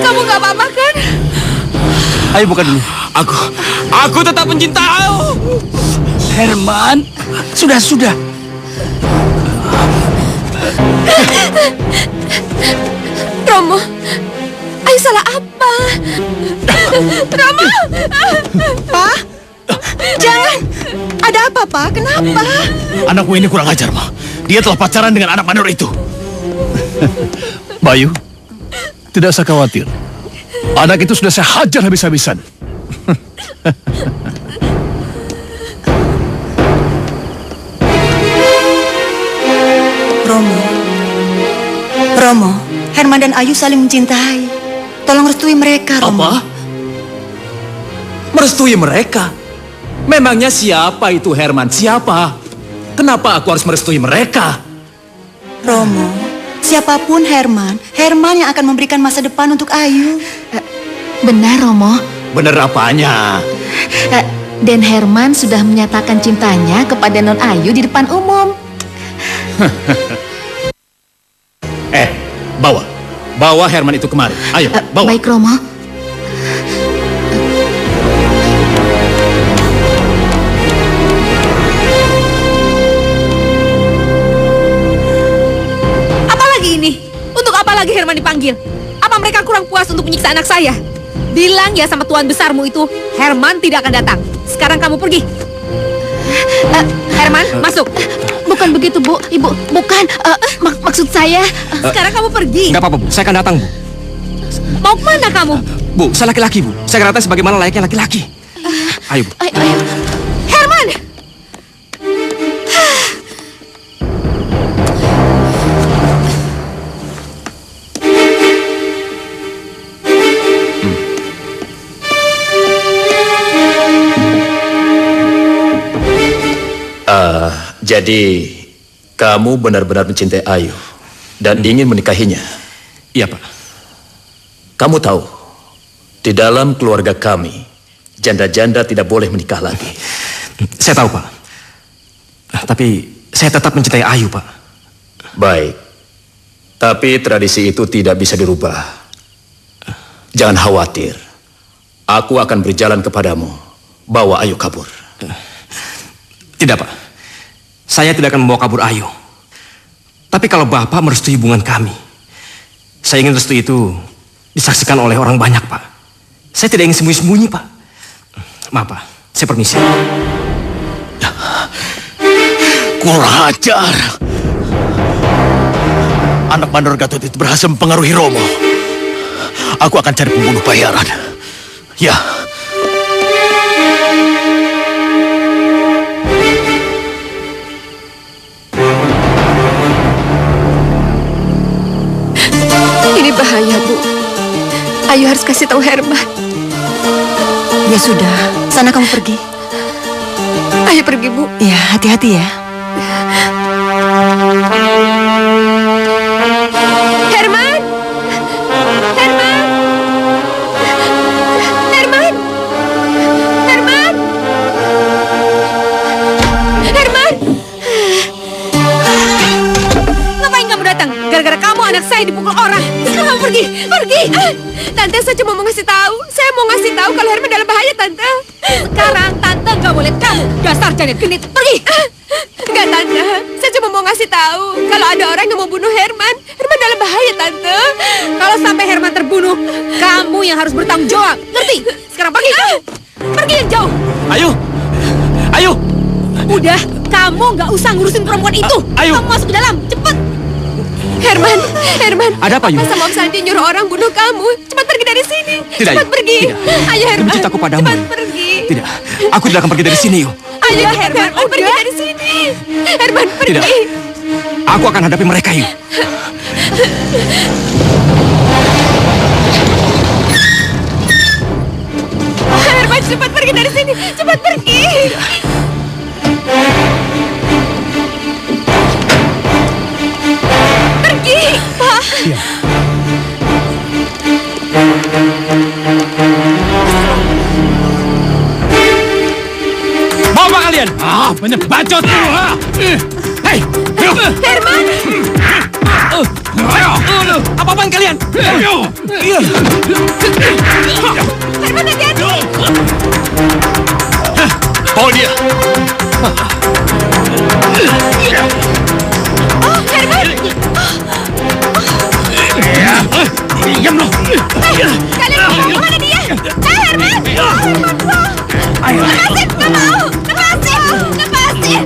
Kamu gak apa-apa kan? Ayo buka dulu. Aku tetap mencintai. Herman, sudah. Romo, Ayu salah apa? Romo! Pak, jangan. Ada apa, Pak? Kenapa? Anakmu ini kurang ajar, Ma. Dia telah pacaran dengan anak mandor itu. Bayu, tidak usah khawatir. Anak itu sudah saya hajar habis-habisan. Romo, Herman dan Ayu saling mencintai. Tolong restui mereka, Romo. Apa? Merestui mereka? Memangnya siapa itu Herman? Siapa? Kenapa aku harus merestui mereka? Romo, siapapun Herman yang akan memberikan masa depan untuk Ayu. Benar, Romo. Bener apanya? Dan Herman sudah menyatakan cintanya kepada Non Ayu di depan umum. Bawa Herman itu kemari. Ayo, bawa. Baik, Romo. Apa lagi ini? Untuk apa lagi Herman dipanggil? Apa mereka kurang puas untuk menyiksa anak saya? Bilang ya sama tuan besarmu itu, Herman tidak akan datang. Sekarang kamu pergi. Herman, masuk. Bukan begitu, Bu. Ibu, bukan. Maksud saya... Sekarang kamu pergi. Enggak apa-apa, Bu. Saya akan datang, Bu. Mau kemana kamu? Bu, saya laki-laki, Bu. Saya akan datang sebagaimana layaknya laki-laki. Ayo, Bu. Ayo. Herman! Jadi, kamu benar-benar mencintai Ayu dan ingin menikahinya? Iya, Pak. Kamu tahu, di dalam keluarga kami, janda-janda tidak boleh menikah lagi. Saya tahu, Pak. Tapi saya tetap mencintai Ayu, Pak. Baik. Tapi tradisi itu tidak bisa dirubah. Jangan khawatir. Aku akan berjalan kepadamu. Bawa Ayu kabur. Tidak, Pak. Saya tidak akan membawa kabur Ayu. Tapi kalau Bapak merestui hubungan kami, saya ingin restu itu disaksikan oleh orang banyak, Pak. Saya tidak ingin sembunyi-sembunyi, Pak. Maaf, Pak. Saya permisi. Kurang ajar. Anak mandor Gatot itu berhasil mempengaruhi Romo. Aku akan cari pembunuh bayaran. Ya. Ini bahaya, Bu. Ayu harus kasih tahu Herman. Ya sudah, sana kamu pergi. Ayo pergi, Bu. Ya, hati-hati ya. Herman! Herman! Herman! Herman! Pergi. Tante, saya cuma mau ngasih tahu. Saya mau ngasih tahu kalau Herman dalam bahaya, Tante. Sekarang Tante nggak boleh kamu. Dasar janet genit. Pergi. Enggak, Tante. Saya cuma mau ngasih tahu kalau ada orang yang mau bunuh Herman. Herman dalam bahaya, Tante. Kalau sampai Herman terbunuh, kamu yang harus bertanggung jawab. Ngerti? Sekarang pergi kamu. Pergi yang jauh. Ayo. Udah, kamu nggak usah ngurusin perempuan itu. Ayo. Kamu masuk ke dalam, cepet. Herman. Ada apa, Ayu? Papa sama Om Sandi nyuruh orang bunuh kamu. Cepat pergi dari sini. Tidak, Cepat Ayu. pergi. Tidak. Ayo, Herman. Demi cintaku padamu. Cepat pergi. Tidak, aku tidak akan pergi dari sini, Yu. Ayo, Herman, pergi dari sini. Herman, pergi. Tidak. Aku akan hadapi mereka, Yu. Herman, cepat pergi dari sini. Cepat pergi. Pergi, Pak. Mau apa kalian? Banyak bacot. Hei, Herman. Apa-apaan kalian? Herman, hati-hati. Bawa dia. Oh, Herman. Diam loh. Kalian kemana dia? Herman. Herman, lepasin, nggak mau. Lepasin.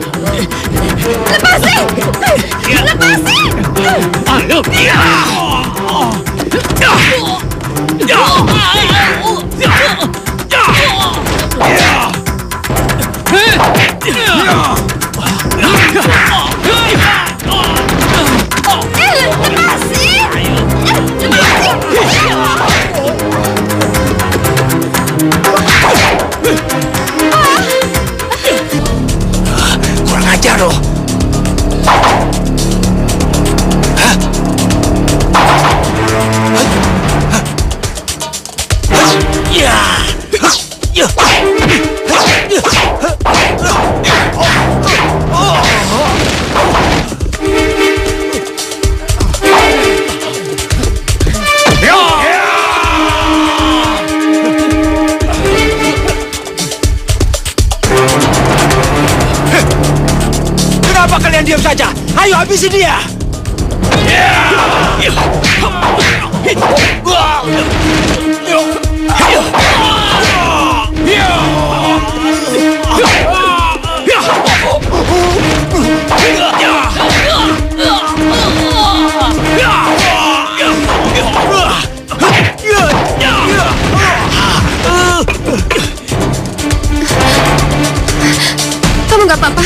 Kurang ajar loh. Kenapa kalian diam saja? Ayo habisi dia! Kamu nggak apa-apa?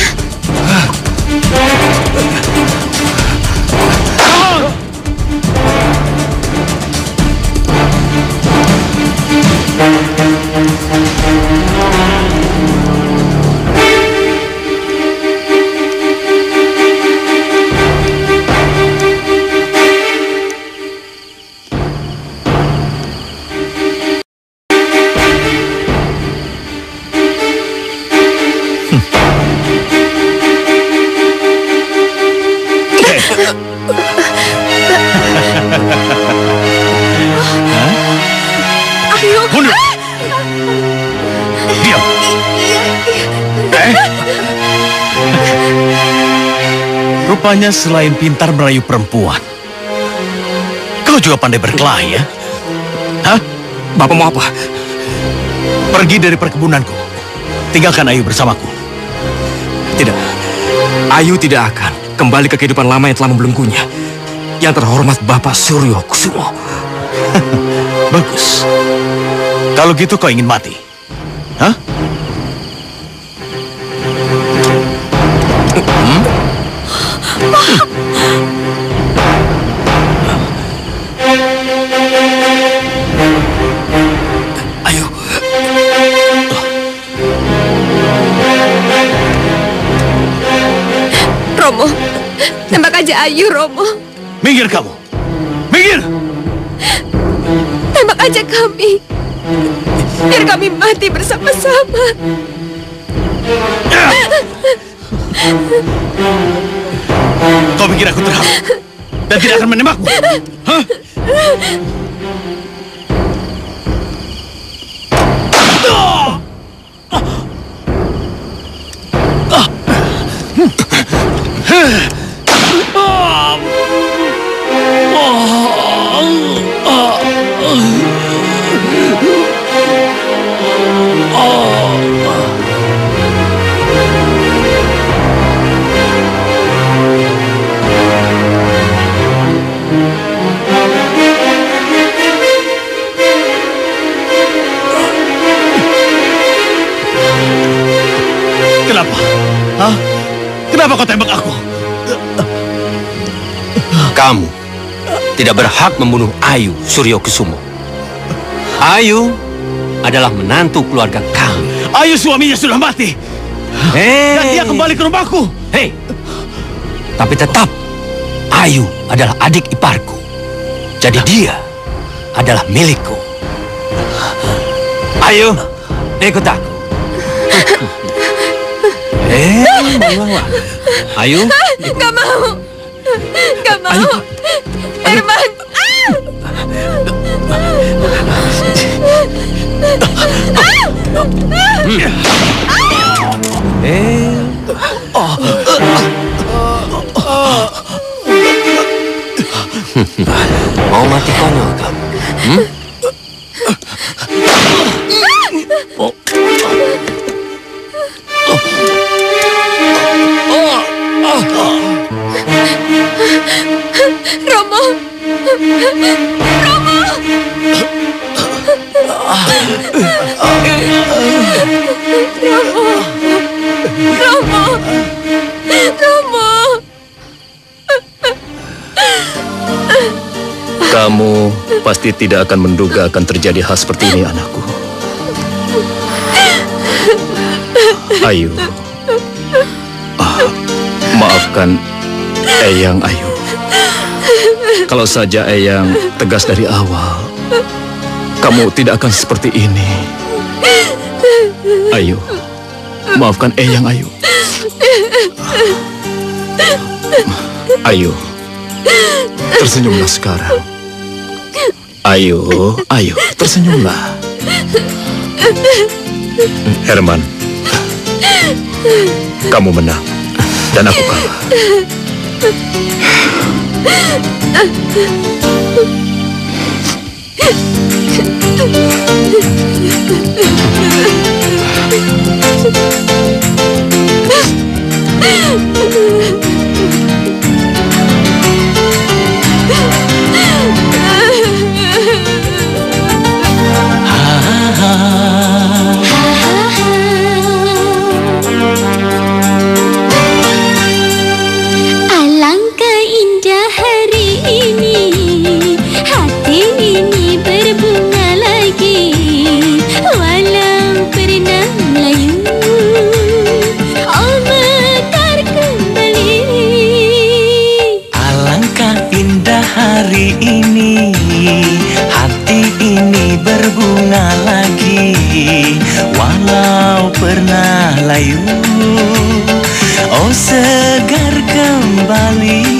Ayo. Bunuh. Diam. Rupanya selain pintar merayu perempuan, kau juga pandai berkelahi ya? Hah? Bapak mau apa? Pergi dari perkebunanku. Tinggalkan Ayu bersamaku. Tidak. Ayu tidak akan kembali ke kehidupan lama yang telah membelenggunya. Yang terhormat Bapak Suryo Kusumo. Bagus. Kalau gitu kau ingin mati? Hah? Ayo. Romo, tembak aja Ayu, Romo. Minggir kamu. Minggir. Tembak aja kami. Biar kami mati bersama-sama. Kau pikir aku terhapus dan tidak akan menembakmu? Hah? Kenapa? Hah? Kenapa kau tembak aku? Kamu tidak berhak membunuh Ayu Suryokusumo. Ayu adalah menantu keluarga kami. Ayu suaminya sudah mati. Dan dia kembali ke rumahku. Hei, tapi tetap Ayu adalah adik iparku. Jadi dia adalah milikku. Ayu, ikut aku. Ayu, Gak mau. Gak mau. Herman. Mau mati konyol kamu? Romo. Romo. Romo. Romo. Kamu pasti tidak akan menduga akan terjadi hal seperti ini, anakku. Ayu. Maafkan Eyang Ayu. Kalau saja Eyang tegas dari awal, kamu tidak akan seperti ini. Ayu, maafkan Eyang Ayu. Ayu, tersenyumlah sekarang. Ayu, ayo, tersenyumlah. Herman, kamu menang dan aku kalah. Alangkah indah hari ini, hati ini berbunga lagi, walau pernah layu, oh mekar kembali. Alangkah indah hari ini, hati ini berbunga lagi, walau pernah layu, oh segar kembali.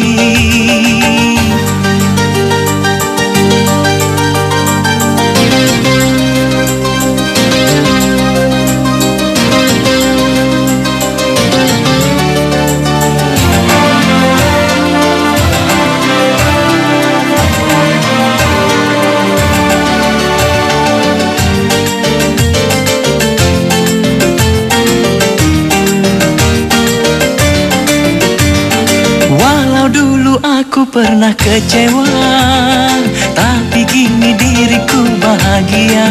Aku pernah kecewa, tapi kini diriku bahagia.